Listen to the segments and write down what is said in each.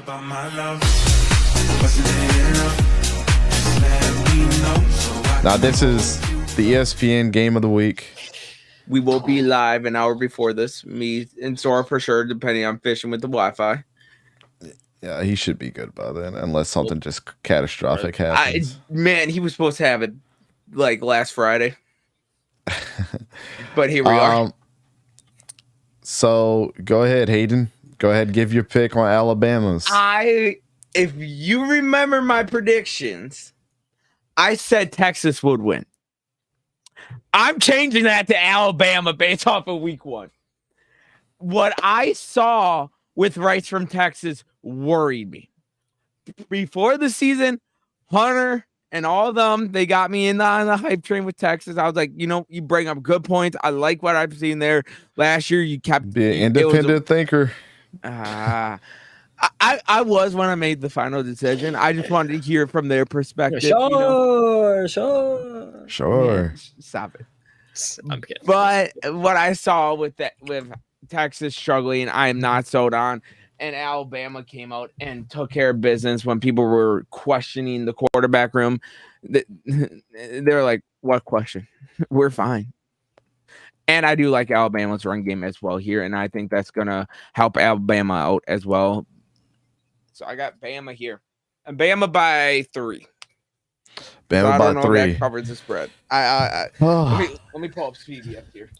about my love. Wasn't it enough? Just let me know so I Now can this hold is the ESPN game of the week. We will be live an hour before this. Me and Sora for sure, depending on fishing with the Wi-Fi. Yeah, he should be good by then, unless something just catastrophic happens. Man, he was supposed to have it like last Friday, but here we are. So go ahead, Hayden. Go ahead, give your pick on Alabama's. If you remember my predictions, I said Texas would win. I'm changing that to Alabama based off of week 1. What I saw with Rice from Texas worried me. Before the season, Hunter and all of them, they got me on the hype train with Texas. I was like, you bring up good points. I like what I've seen there. Last year, you kept... Be an independent thinker. I was when I made the final decision. I just wanted to hear from their perspective. Sure. Man, stop it. I'm kidding. But what I saw with Texas struggling, I am not sold on. And Alabama came out and took care of business when people were questioning the quarterback room. They're like, what question? We're fine. And I do like Alabama's run game as well here, and I think that's going to help Alabama out as well. So I got Bama here. And Bama by 3. Bama by 3. That covers the spread. Let me pull up Speedy up here.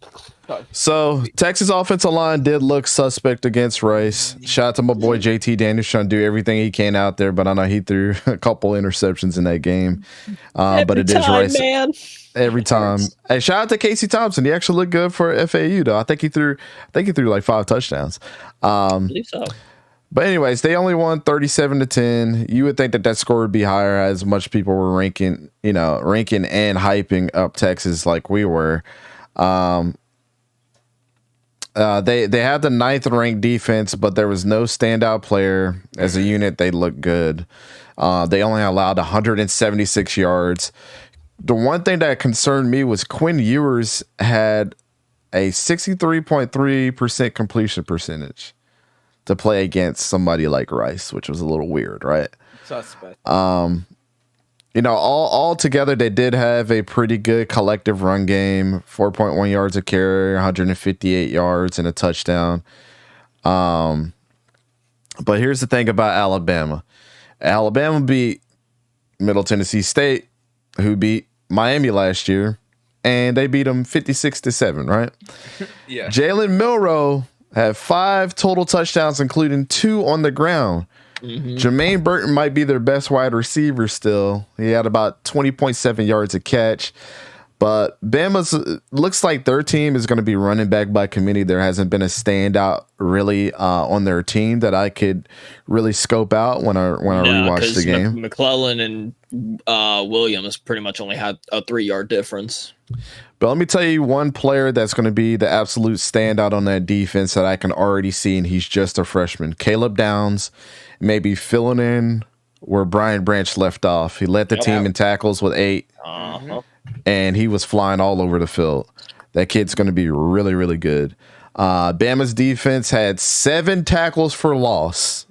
So Texas offensive line did look suspect against Rice. Shout out to my boy JT Daniels trying to do everything he can out there, but I know he threw a couple interceptions in that game. But it is Rice, man. Every time. Hey, shout out to Casey Thompson. He actually looked good for FAU though. I think he threw like 5 touchdowns. I believe so. But anyways, they only won 37-10. You would think that score would be higher, as much people were ranking and hyping up Texas like we were. They had the 9th ranked defense, but there was no standout player. As a unit, they looked good. They only allowed 176 yards. The one thing that concerned me was Quinn Ewers had a 63.3% completion percentage to play against somebody like Rice, which was a little weird, right? Suspect. All together, they did have a pretty good collective run game, 4.1 yards a carry, 158 yards, and a touchdown. But here's the thing about Alabama. Alabama beat Middle Tennessee State, who beat Miami last year, and they beat them 56-7, right? Yeah. Jalen Milroe had 5 total touchdowns, including 2 on the ground. Mm-hmm. Jermaine Burton might be their best wide receiver still. He had about 20.7 yards a catch. But Bama's looks like their team is going to be running back by committee. There hasn't been a standout really on their team that I could really scope out when I rewatched the game. McClellan and Williams pretty much only had a 3-yard difference. But let me tell you one player that's going to be the absolute standout on that defense that I can already see, and he's just a freshman. Caleb Downs, maybe filling in where Brian Branch left off. He led the team in tackles with 8, and he was flying all over the field. That kid's going to be really, really good. Bama's defense had 7 tackles for loss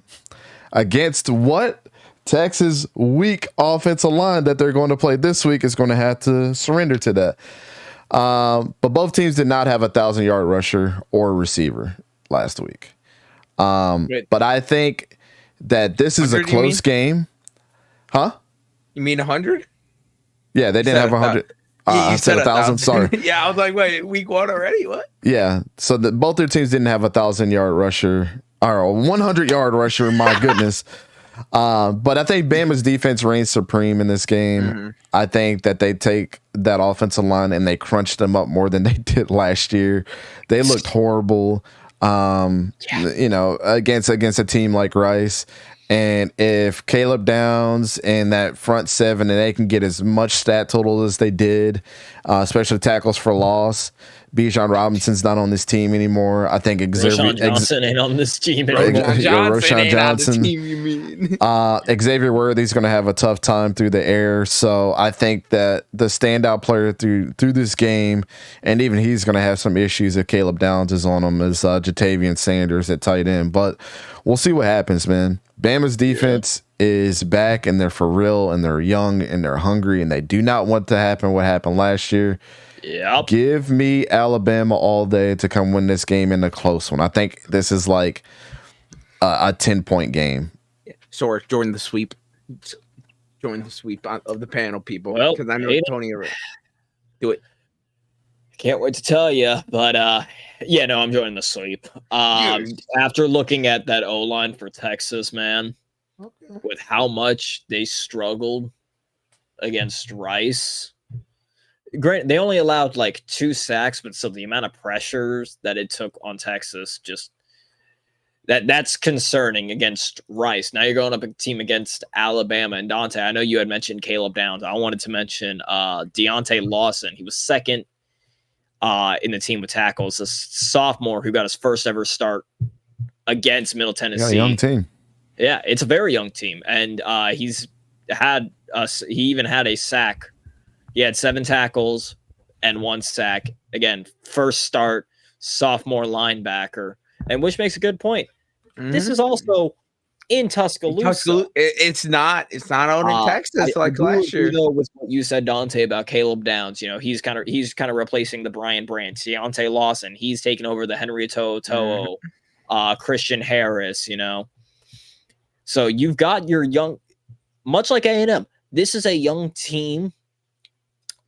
against what? Texas' weak offensive line that they're going to play this week is going to have to surrender to that. But both teams did not have a 1,000-yard rusher or receiver last week. But I think that this is a close game. Huh? You mean 100? Yeah, they didn't have 100. You said 1,000. Sorry. Yeah, I was like, wait, week 1 already? What? Yeah. So both their teams didn't have a 1,000-yard rusher or a 100-yard rusher. My goodness. But I think Bama's defense reigns supreme in this game. Mm-hmm. I think that they take that offensive line and they crunch them up more than they did last year. They looked horrible, against a team like Rice. And if Caleb Downs and that front 7 and they can get as much stat total as they did, especially tackles for loss, Bijan Robinson's not on this team anymore. I think Roshan Johnson ain't on this team anymore. Roshan Johnson. Team, you mean? Xavier Worthy's going to have a tough time through the air. So I think that the standout player through this game, and even he's going to have some issues if Caleb Downs is on him, is Jatavian Sanders at tight end. But we'll see what happens, man. Bama's defense is back, and they're for real, and they're young, and they're hungry, and they do not want to happen what happened last year. Yep. Give me Alabama all day to come win this game in a close one. I think this is like a 10-point game. Sorry, join the sweep. Join the sweep of the panel, people. Well, Because I know Aiden. Tony already. Do it. Can't wait to tell you, but yeah, no, I'm joining the sweep. After looking at that O line for Texas, man, Okay. with how much they struggled against Rice. Great, they only allowed like 2 sacks, but so the amount of pressures that it took on Texas, just that's concerning against Rice. Now you're going up a team against Alabama and Dante. I know you had mentioned Caleb Downs. I wanted to mention Deontay Lawson. He was second in the team with tackles, a sophomore who got his first ever start against Middle They got Tennessee. a young team. Yeah, it's a very young team, and he even had a sack. He had 7 tackles and 1 sack. Again, first start, sophomore linebacker, and which makes a good point. This is also in Tuscaloosa. It's not out in Texas like last year. Though, with what you said, Dante, about Caleb Downs, he's kind of replacing the Brian Branch. Deontay Lawson, he's taking over the Henry To'o, Christian Harris. So you've got your young, much like A&M. This is a young team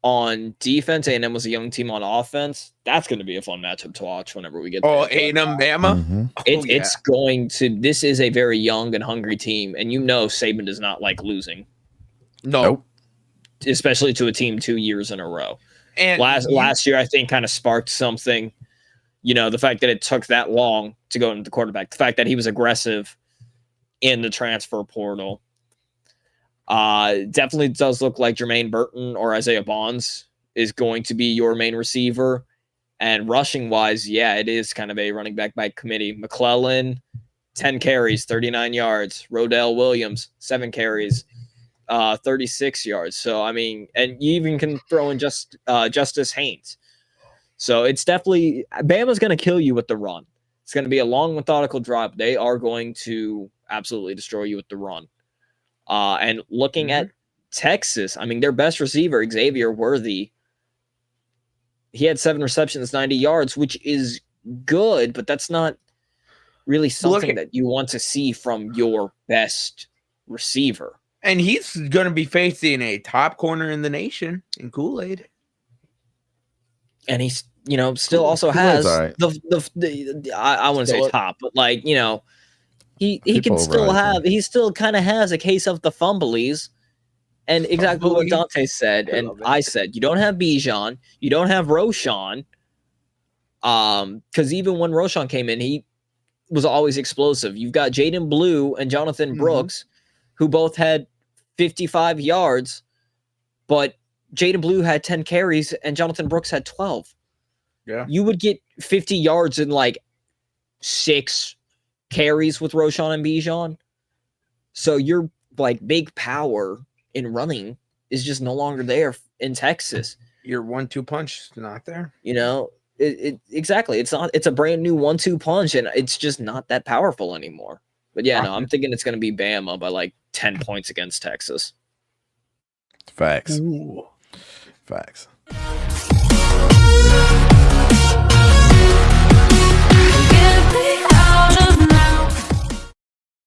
on defense. A&M was a young team on offense. That's going to be a fun matchup to watch whenever we get there. A&M Bama. Mhm. It's going to. This is a very young and hungry team, and Saban does not like losing, No. Nope. especially to a team 2 years in a row. And Last year, I think, kind of sparked something. The fact that it took that long to go into the quarterback, the fact that he was aggressive in the transfer portal. Definitely does look like Jermaine Burton or Isaiah Bonds is going to be your main receiver. And rushing wise, yeah, it is kind of a running back by committee. McClellan, 10 carries, 39 yards. Rodell Williams, 7 carries, 36 yards. So, I mean, and you even can throw in Justice Haynes. So it's definitely, Bama's going to kill you with the run. It's going to be a long, methodical drive. They are going to absolutely destroy you with the run. And looking at Texas, I mean, their best receiver, Xavier Worthy, he had 7 receptions, 90 yards, which is good, but that's not really something that you want to see from your best receiver. And he's going to be facing a top corner in the nation in Kool-Aid. And he's, still also Kool-Aid's has all right. I wouldn't say top, but like, he can still have, he still kind of has a case of the fumblies. And exactly what Dante said, and I said, you don't have Bijan, you don't have Roshan. Because even when Roshan came in, he was always explosive. You've got Jaden Blue and Jonathan Brooks, who both had 55 yards, but Jaden Blue had 10 carries and Jonathan Brooks had 12. Yeah. You would get 50 yards in like 6 carries with Roshan and Bijan. So your like big power in running is just no longer there in Texas. Your 1-2 punch is not there. Exactly. It's a brand new 1-2 punch, and it's just not that powerful anymore. But yeah, no, I'm thinking it's going to be Bama by like 10 points against Texas. Facts. Ooh. Facts.